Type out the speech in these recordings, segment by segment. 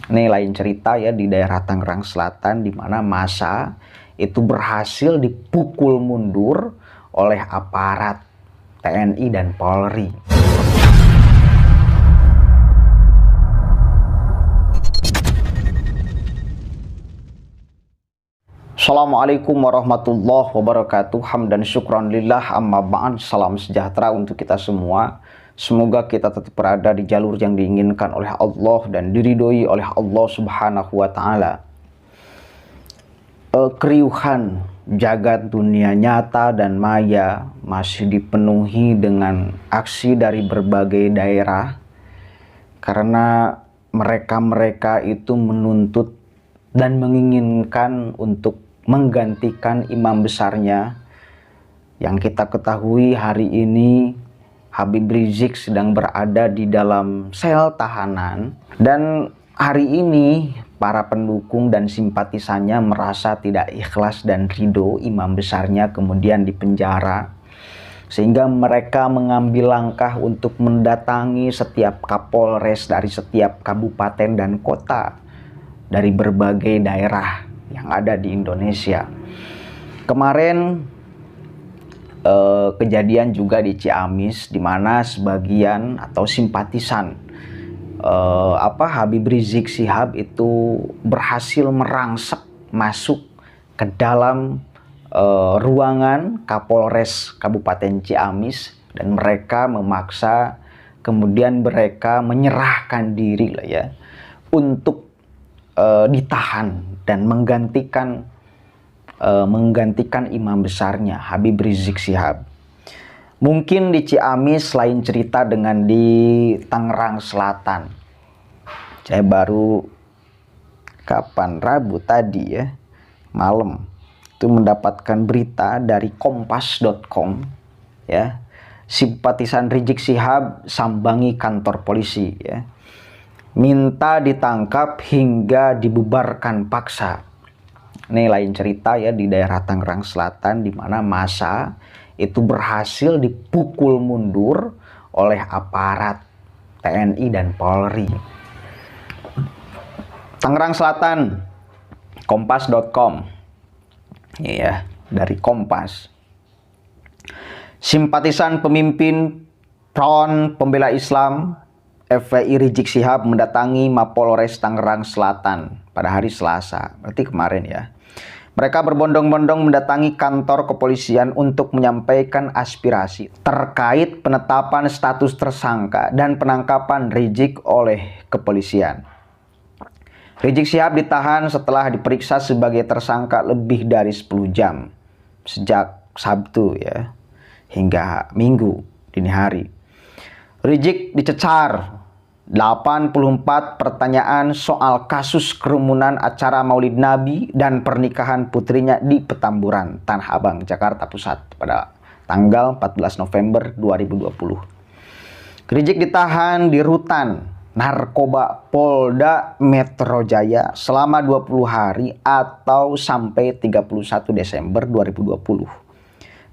Ini lain cerita ya, di daerah Tangerang Selatan, di mana massa itu berhasil dipukul mundur oleh aparat TNI dan Polri. Assalamualaikum warahmatullahi wabarakatuh. Hamdan syukran lillah, amma ba'd. Salam sejahtera untuk kita semua. Semoga kita tetap berada di jalur yang diinginkan oleh Allah dan diridhoi oleh Allah Subhanahu wa Ta'ala. Keriuhan jagat dunia nyata dan maya masih dipenuhi dengan aksi dari berbagai daerah, karena mereka itu menuntut dan menginginkan untuk menggantikan imam besarnya. Yang kita ketahui hari ini Habib Rizik sedang berada di dalam sel tahanan, dan hari ini para pendukung dan simpatisannya merasa tidak ikhlas dan ridho imam besarnya kemudian dipenjara, sehingga mereka mengambil langkah untuk mendatangi setiap kapolres dari setiap kabupaten dan kota dari berbagai daerah yang ada di Indonesia. Kemarin kejadian juga di Ciamis, di mana sebagian atau simpatisan Habib Rizik Syihab itu berhasil merangsek masuk ke dalam ruangan Kapolres Kabupaten Ciamis, dan mereka memaksa, kemudian mereka menyerahkan diri lah ya, untuk ditahan dan menggantikan imam besarnya Habib Rizik Syihab. Mungkin di Ciamis lain cerita dengan di Tangerang Selatan. Saya baru Rabu tadi ya, malam itu mendapatkan berita dari kompas.com ya. Simpatisan Rizik Syihab sambangi kantor polisi ya, minta ditangkap hingga dibubarkan paksa. Ini lain cerita ya, di daerah Tangerang Selatan, di mana massa itu berhasil dipukul mundur oleh aparat TNI dan Polri. Tangerang Selatan, kompas.com ya, dari Kompas. Simpatisan pemimpin Front Pembela Islam FPI Rizik Syihab mendatangi Mapolres Tangerang Selatan pada hari Selasa, berarti kemarin ya. Mereka berbondong-bondong mendatangi kantor kepolisian untuk menyampaikan aspirasi terkait penetapan status tersangka dan penangkapan Rizik oleh kepolisian. Rizik Syihab ditahan setelah diperiksa sebagai tersangka lebih dari 10 jam sejak Sabtu ya hingga Minggu dini hari. Rizik dicecar 84 pertanyaan soal kasus kerumunan acara Maulid Nabi dan pernikahan putrinya di Petamburan, Tanah Abang, Jakarta Pusat pada tanggal 14 November 2020. Rizik ditahan di rutan narkoba Polda Metro Jaya selama 20 hari atau sampai 31 Desember 2020.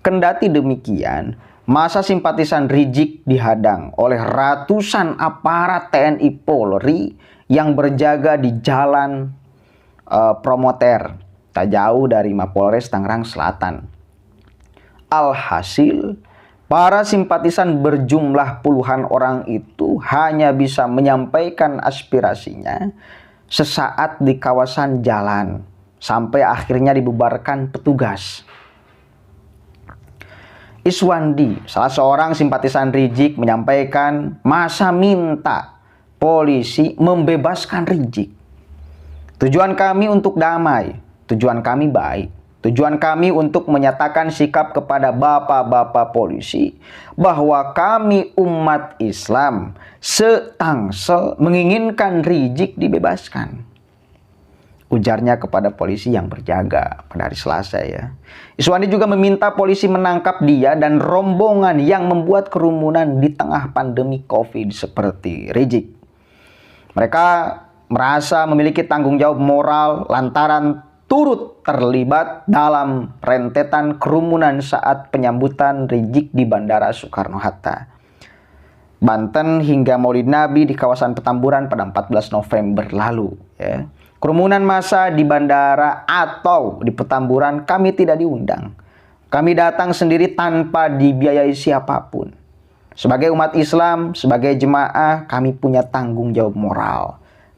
Kendati demikian, massa simpatisan Rizik dihadang oleh ratusan aparat TNI Polri yang berjaga di jalan Promoter, tak jauh dari Mapolres Tangerang Selatan. Alhasil, para simpatisan berjumlah puluhan orang itu hanya bisa menyampaikan aspirasinya sesaat di kawasan jalan, sampai akhirnya dibubarkan petugas. Iswandi, salah seorang simpatisan Rizik, menyampaikan massa minta polisi membebaskan Rizik. Tujuan kami untuk damai, tujuan kami baik, tujuan kami untuk menyatakan sikap kepada bapak-bapak polisi bahwa kami umat Islam setangsel menginginkan Rizik dibebaskan, ujarnya kepada polisi yang berjaga pada hari Selasa ya. Iswandi juga meminta polisi menangkap dia dan rombongan yang membuat kerumunan di tengah pandemi COVID seperti Rizik. Mereka merasa memiliki tanggung jawab moral lantaran turut terlibat dalam rentetan kerumunan saat penyambutan Rizik di Bandara Soekarno-Hatta. Banten hingga Maulid Nabi di kawasan Petamburan pada 14 November lalu. Ya. Kerumunan massa di bandara atau di Petamburan kami tidak diundang. Kami datang sendiri tanpa dibiayai siapapun. Sebagai umat Islam, sebagai jemaah, kami punya tanggung jawab moral.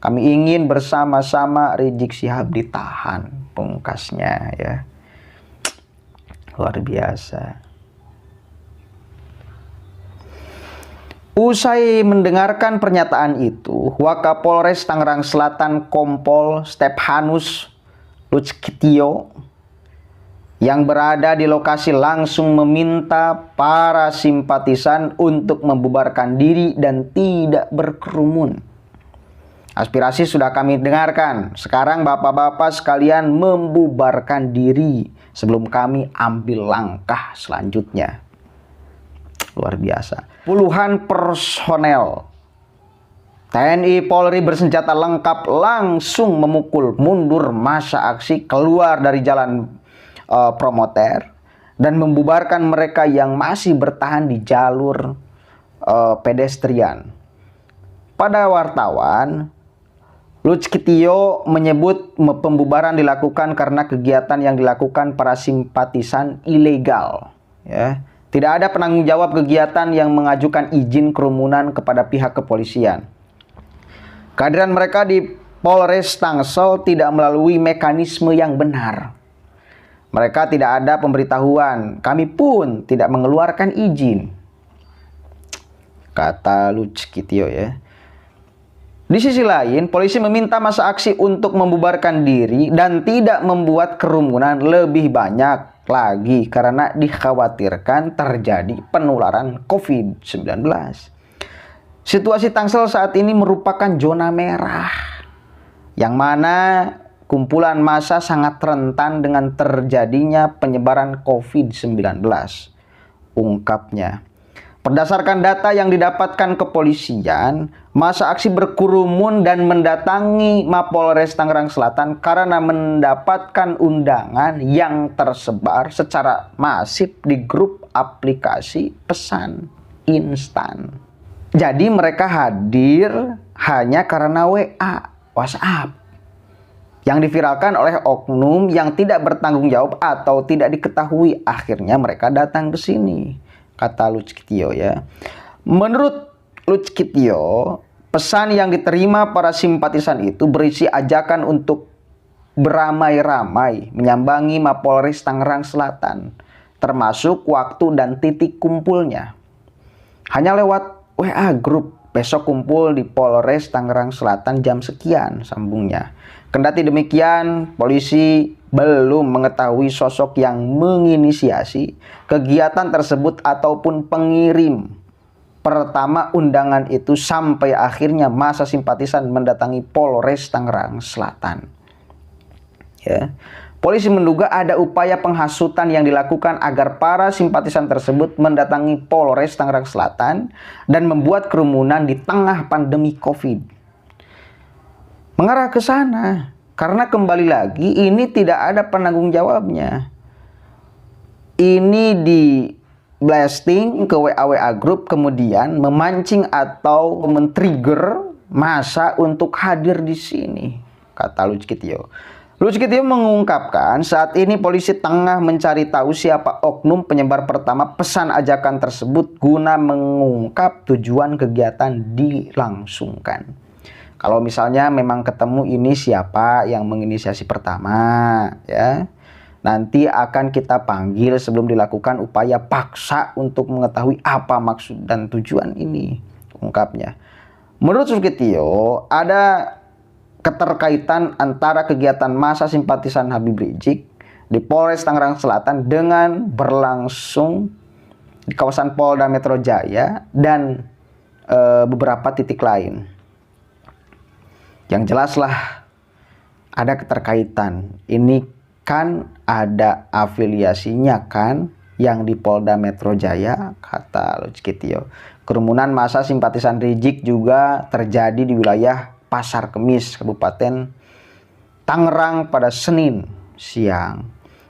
Kami ingin bersama-sama Rizik Syihab ditahan, pungkasnya ya. Luar biasa. Usai mendengarkan pernyataan itu, Wakapolres Tangerang Selatan Kompol Stephanus Lutskitio yang berada di lokasi langsung meminta para simpatisan untuk membubarkan diri dan tidak berkerumun. Aspirasi sudah kami dengarkan. Sekarang bapak-bapak sekalian membubarkan diri sebelum kami ambil langkah selanjutnya. Luar biasa. Puluhan personel TNI Polri bersenjata lengkap langsung memukul mundur massa aksi keluar dari jalan Promoter dan membubarkan mereka yang masih bertahan di jalur pedestrian. Pada wartawan, Lutskitio menyebut pembubaran dilakukan karena kegiatan yang dilakukan para simpatisan ilegal. Ya. Tidak ada penanggung jawab kegiatan yang mengajukan izin kerumunan kepada pihak kepolisian. Kehadiran mereka di Polres Tangsel tidak melalui mekanisme yang benar. Mereka tidak ada pemberitahuan. Kami pun tidak mengeluarkan izin, kata Lutskitio ya. Di sisi lain, polisi meminta massa aksi untuk membubarkan diri dan tidak membuat kerumunan lebih banyak lagi karena dikhawatirkan terjadi penularan COVID-19. Situasi Tangsel saat ini merupakan zona merah, yang mana kumpulan massa sangat rentan dengan terjadinya penyebaran COVID-19, ungkapnya. Berdasarkan data yang didapatkan kepolisian, massa aksi berkerumun dan mendatangi Mapolres Tangerang Selatan karena mendapatkan undangan yang tersebar secara masif di grup aplikasi pesan instan. Jadi mereka hadir hanya karena WA, WhatsApp, yang diviralkan oleh oknum yang tidak bertanggung jawab atau tidak diketahui. Akhirnya mereka datang ke sini, kata Lutskitio ya. Menurut Lutskitio, pesan yang diterima para simpatisan itu berisi ajakan untuk beramai-ramai menyambangi Mapolres Tangerang Selatan, termasuk waktu dan titik kumpulnya. Hanya lewat WA grup, besok kumpul di Polres Tangerang Selatan jam sekian, sambungnya. Kendati demikian, polisi belum mengetahui sosok yang menginisiasi kegiatan tersebut ataupun pengirim pertama undangan itu sampai akhirnya massa simpatisan mendatangi Polres Tangerang Selatan. Ya. Polisi menduga ada upaya penghasutan yang dilakukan agar para simpatisan tersebut mendatangi Polres Tangerang Selatan dan membuat kerumunan di tengah pandemi COVID. Mengarah ke sana, karena kembali lagi ini tidak ada penanggung jawabnya. Ini di blasting ke WA group, kemudian memancing atau men-trigger massa untuk hadir di sini, kata Lutskitio. Lutskitio mengungkapkan saat ini polisi tengah mencari tahu siapa oknum penyebar pertama pesan ajakan tersebut guna mengungkap tujuan kegiatan dilangsungkan. Kalau misalnya memang ketemu ini siapa yang menginisiasi pertama, ya, nanti akan kita panggil sebelum dilakukan upaya paksa untuk mengetahui apa maksud dan tujuan ini, ungkapnya. Menurut Lutskitio, ada keterkaitan antara kegiatan massa simpatisan Habib Rizik di Polres Tangerang Selatan dengan berlangsung di kawasan Polda Metro Jaya dan beberapa titik lain. Yang jelaslah ada keterkaitan. Ini kan ada afiliasinya kan yang di Polda Metro Jaya, kata Lutskitio. Kerumunan massa simpatisan Rizik juga terjadi di wilayah Pasar Kemis, Kabupaten Tangerang pada Senin siang.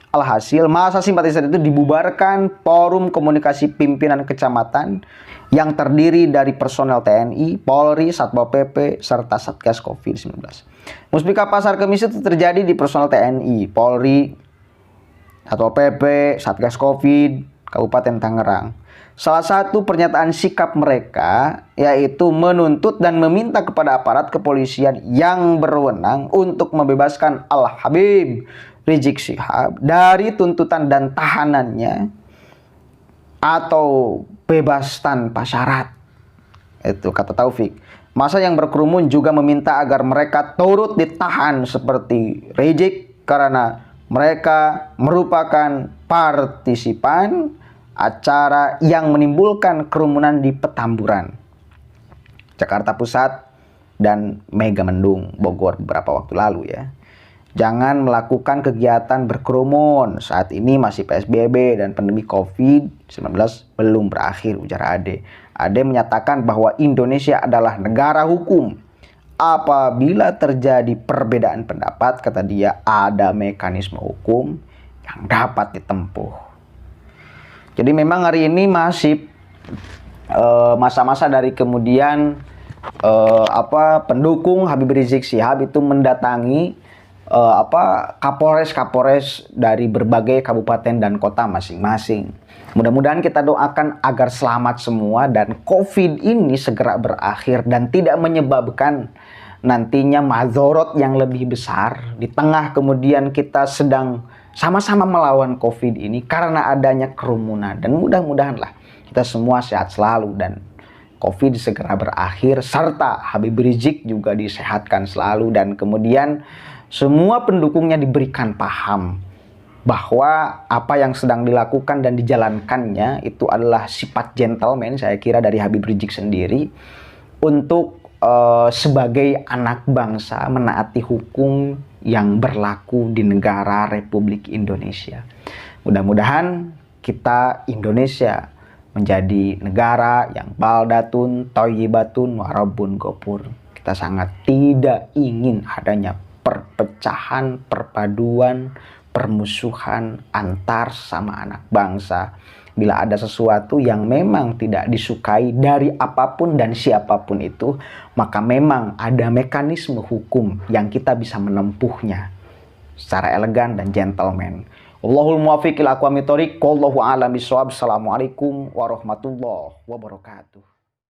Alhasil, masa simpatisan itu dibubarkan forum komunikasi pimpinan kecamatan yang terdiri dari personel TNI, Polri, Satpol PP, serta Satgas COVID-19. Muspika Pasar Kemis itu terjadi di personel TNI, Polri, Satpol PP, Satgas COVID, Kabupaten Tangerang. Salah satu pernyataan sikap mereka yaitu menuntut dan meminta kepada aparat kepolisian yang berwenang untuk membebaskan Al-Habib Rizik Syihab dari tuntutan dan tahanannya atau bebas tanpa syarat. Itu kata Taufik. Masa yang berkerumun juga meminta agar mereka turut ditahan seperti Rizik karena mereka merupakan partisipan acara yang menimbulkan kerumunan di Petamburan, Jakarta Pusat, dan Megamendung, Bogor beberapa waktu lalu ya. Jangan melakukan kegiatan berkerumun. Saat ini masih PSBB dan pandemi COVID-19 belum berakhir, ujar Ade. Ade menyatakan bahwa Indonesia adalah negara hukum. Apabila terjadi perbedaan pendapat, kata dia, ada mekanisme hukum yang dapat ditempuh. Jadi memang hari ini masih masa-masa dari kemudian pendukung Habib Rizik Syihab itu mendatangi kapolres dari berbagai kabupaten dan kota masing-masing. Mudah-mudahan kita doakan agar selamat semua dan COVID ini segera berakhir dan tidak menyebabkan nantinya mazorot yang lebih besar di tengah kemudian kita sedang sama-sama melawan COVID ini karena adanya kerumunan. Dan mudah-mudahanlah kita semua sehat selalu dan COVID segera berakhir serta Habib Rizik juga disehatkan selalu dan kemudian semua pendukungnya diberikan paham bahwa apa yang sedang dilakukan dan dijalankannya itu adalah sifat gentleman, saya kira, dari Habib Rizik sendiri untuk sebagai anak bangsa menaati hukum yang berlaku di negara Republik Indonesia. Mudah-mudahan kita Indonesia menjadi negara yang baldatun, thayyibatun, warabun gopur. Kita sangat tidak ingin adanya perpecahan, perpaduan, permusuhan antar sama anak bangsa. Bila ada sesuatu yang memang tidak disukai dari apapun dan siapapun itu, maka memang ada mekanisme hukum yang kita bisa menempuhnya secara elegan dan gentleman. Wallahul muwaffiq ila aqwamit thoriq. Wallahu a'lam bishawab. Assalamualaikum warahmatullahi wabarakatuh.